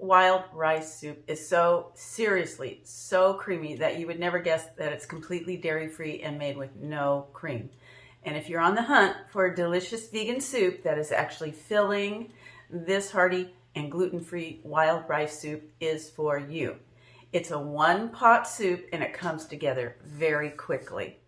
wild rice soup is so creamy that you would never guess that it's completely dairy-free and made with no cream. And if you're on the hunt for a delicious vegan soup that is actually filling, this hearty and gluten-free wild rice soup is for you. It's a one-pot soup and it comes together very quickly.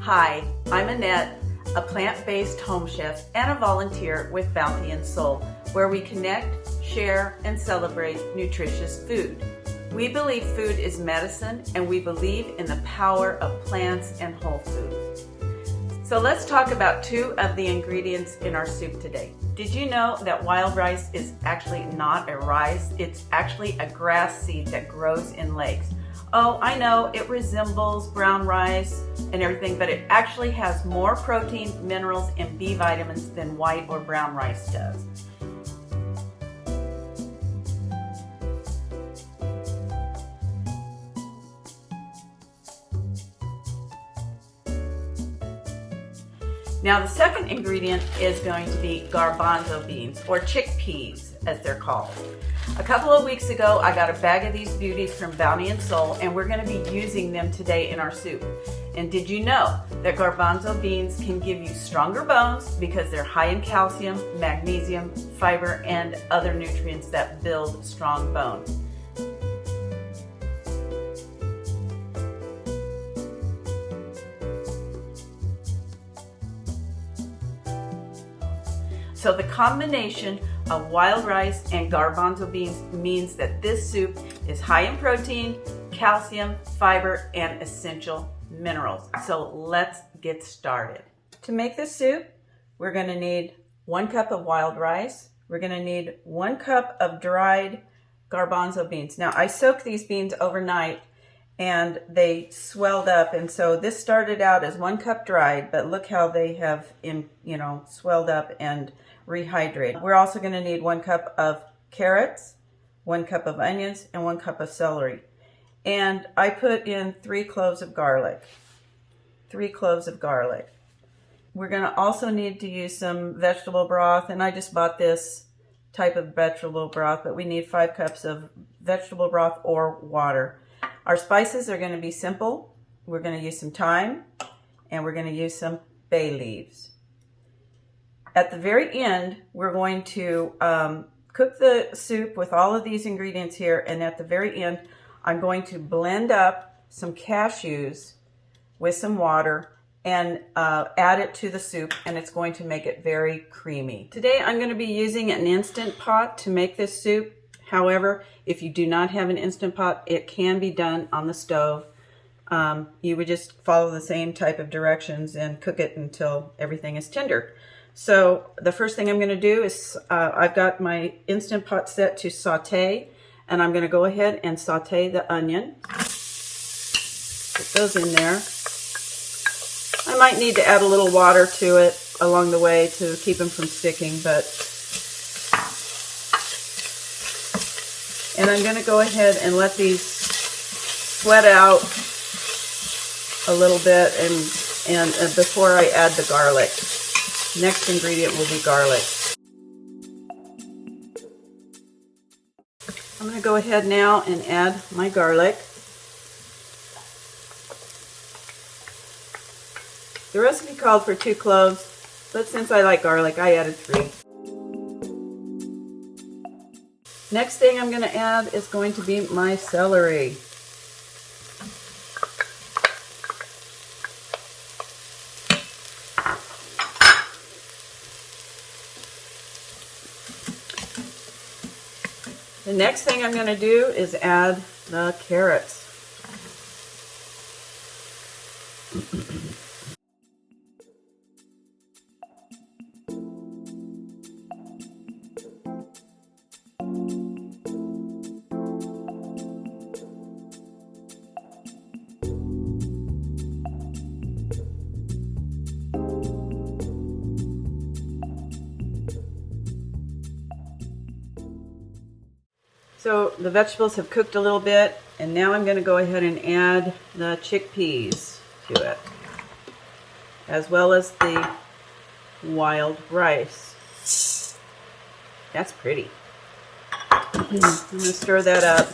Hi, I'm Annette, a plant-based home chef and a volunteer with Bounty and Soul, where we connect, share, and celebrate nutritious food. We believe food is medicine, and we believe in the power of plants and whole food. So let's talk about two of the ingredients in our soup today. Did you know that wild rice is actually not a rice? It's actually a grass seed that grows in lakes. Oh, I know it resembles brown rice and everything, but it actually has more protein, minerals, and B vitamins than white or brown rice does. Now the second ingredient is going to be garbanzo beans, or chickpeas as they're called. A couple of weeks ago I got a bag of these beauties from Bounty and Soul, and we're going to be using them today in our soup. And did you know that garbanzo beans can give you stronger bones because they're high in calcium, magnesium, fiber, and other nutrients that build strong bones? So the combination of wild rice and garbanzo beans means that this soup is high in protein, calcium, fiber, and essential minerals. So let's get started. To make this soup, we're going to need 1 cup of wild rice. We're going to need 1 cup of dried garbanzo beans. Now I soaked these beans overnight and they swelled up, and so this started out as 1 cup dried, but look how they have swelled up and rehydrated. We're also going to need 1 cup of carrots, 1 cup of onions, and 1 cup of celery. And I put in 3 cloves of garlic. 3 cloves of garlic. We're going to also need to use some vegetable broth, and I just bought this type of vegetable broth, but we need 5 cups of vegetable broth or water. Our spices are going to be simple. We're going to use some thyme, and we're going to use some bay leaves. At the very end, we're going to cook the soup with all of these ingredients here, and at the very end, I'm going to blend up some cashews with some water and add it to the soup, and it's going to make it very creamy. Today, I'm going to be using an Instant Pot to make this soup. However, if you do not have an Instant Pot, it can be done on the stove. You would just follow the same type of directions and cook it until everything is tender. So the first thing I'm going to do is I've got my Instant Pot set to saute, and I'm going to go ahead and saute the onion. Put those in there. I might need to add a little water to it along the way to keep them from sticking, and I'm going to go ahead and let these sweat out a little bit and before I add the garlic. Next ingredient will be garlic. I'm going to go ahead now and add my garlic. The recipe called for 2 cloves, but since I like garlic, I added 3. Next thing I'm going to add is going to be my celery. The next thing I'm going to do is add the carrots. So the vegetables have cooked a little bit, And now I'm going to go ahead and add the chickpeas to it, as well as the wild rice. That's pretty. I'm going to stir that up.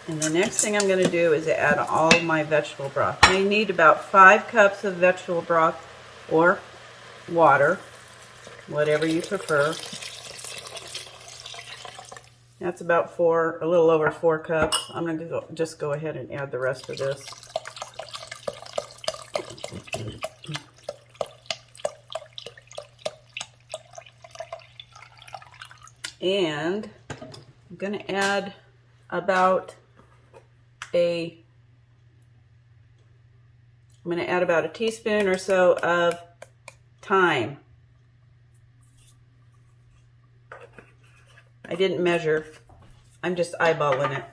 And the next thing I'm going to do is add all of my vegetable broth. I need about 5 cups of vegetable broth or water, whatever you prefer. That's about a little over 4 cups. I'm going to just go ahead and add the rest of this. And I'm going to add about a teaspoon or so of thyme. I didn't measure. I'm just eyeballing it.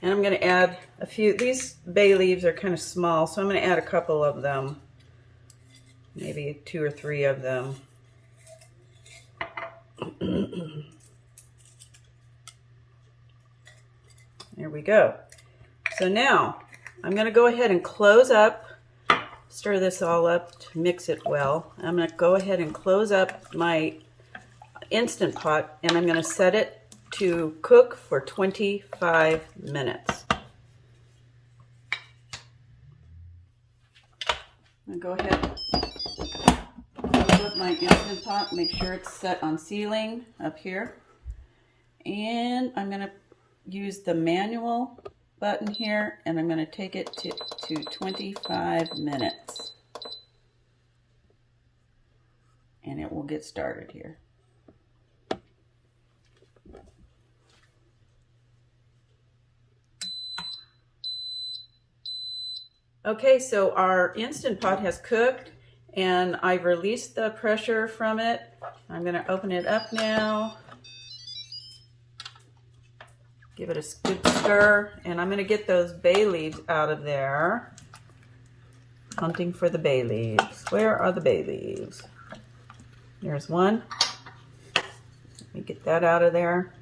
And I'm going to add a few. These bay leaves are kind of small, so I'm going to add a couple of them. Maybe 2 or 3 of them. There we go. So now I'm going to go ahead and close up, stir this all up to mix it well. I'm going to go ahead and close up my Instant Pot, and I'm going to set it to cook for 25 minutes. I'm going to go ahead and close up my Instant Pot, make sure it's set on sealing up here. And I'm going to use the manual button here, and I'm going to take it to 25 minutes. And it will get started here. Okay, so our Instant Pot has cooked, and I've released the pressure from it. I'm going to open it up now. Give it a good stir, and I'm going to get those bay leaves out of there. Hunting for the bay leaves. Where are the bay leaves? There's one. Let me get that out of there.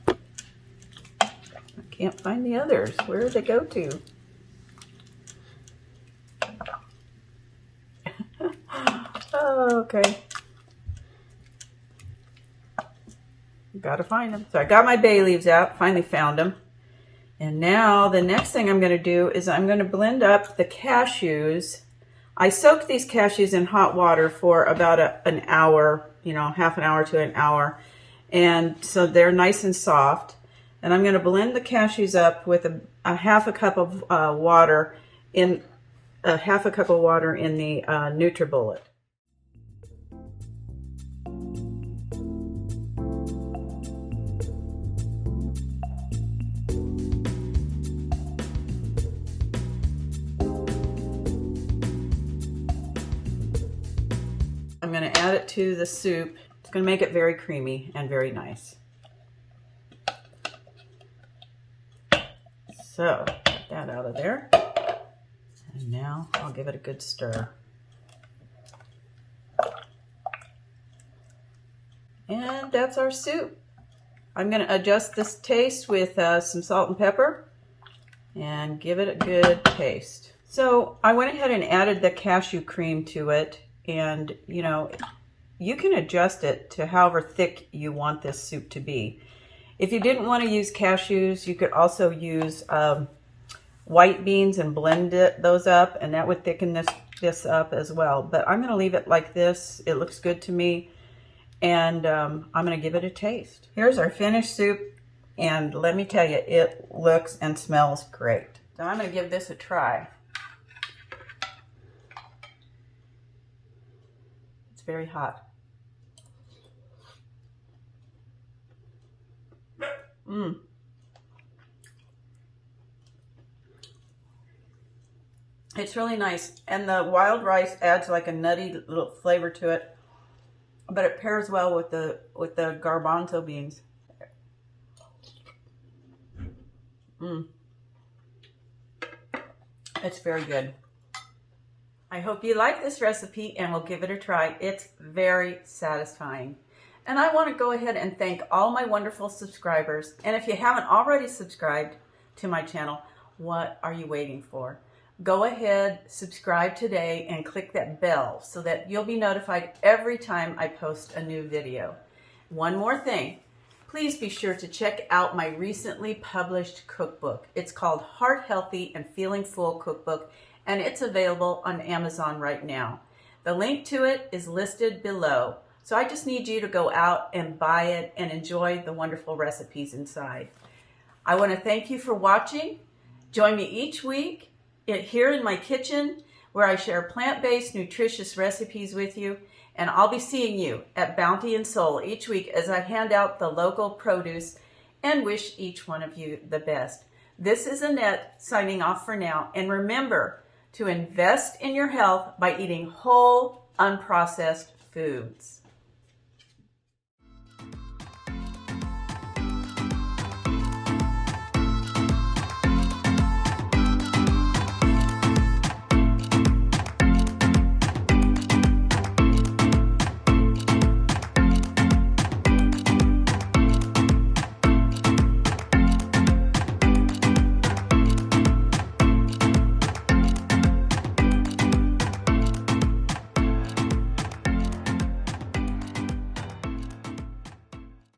I can't find the others. Where did they go to? Oh, okay. Gotta find them. So I got my bay leaves out, finally found them. And now the next thing I'm going to do is I'm going to blend up the cashews. I soaked these cashews in hot water for about an hour, half an hour to an hour. And so they're nice and soft. And I'm going to blend the cashews up with a half a cup of water in the NutriBullet. I'm going to add it to the soup. It's going to make it very creamy and very nice. So, get that out of there. And now I'll give it a good stir. And that's our soup. I'm going to adjust this taste with some salt and pepper and give it a good taste. So I went ahead and added the cashew cream to it, and you can adjust it to however thick you want this soup to be. If you didn't want to use cashews, you could also use white beans and blend those up, and that would thicken this up as well. But I'm going to leave it like this. It looks good to me, and I'm going to give it a taste. Here's our finished soup, and let me tell you, it looks and smells great. So I'm going to give this a try. It's very hot. It's really nice, and the wild rice adds like a nutty little flavor to it, but it pairs well with the garbanzo beans. It's very good. I hope you like this recipe and will give it a try. It's very satisfying. And I want to go ahead and thank all my wonderful subscribers. And if you haven't already subscribed to my channel, what are you waiting for? Go ahead, subscribe today, and click that bell so that you'll be notified every time I post a new video. One more thing, please be sure to check out my recently published cookbook. It's called Heart Healthy and Feeling Full Cookbook, and it's available on Amazon right now. The link to it is listed below. So I just need you to go out and buy it and enjoy the wonderful recipes inside. I want to thank you for watching. Join me each week here in my kitchen where I share plant-based, nutritious recipes with you. And I'll be seeing you at Bounty and Soul each week as I hand out the local produce and wish each one of you the best. This is Annette signing off for now. And remember to invest in your health by eating whole, unprocessed foods.